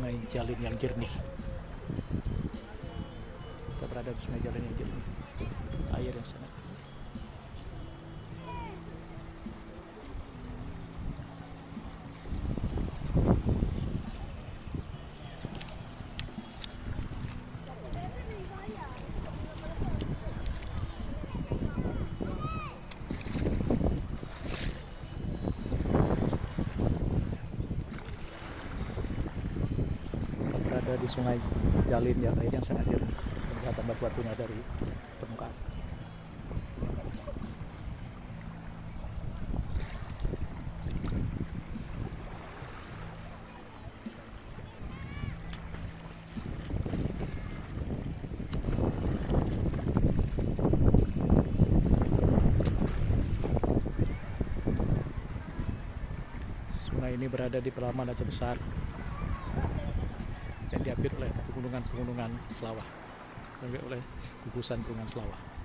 Sungai Jalin yang jernih. Kita berada di Sungai Jalin yang jernih, air yang sangat jernih. Berada di Sungai Jalin yang air yang sangat jernih, kelihatan batu-batunya dari permukaan. Sungai ini berada di pedalaman Aceh Besar yang diapit oleh pegunungan Selawah, oleh gugusan Pegunungan Selawah.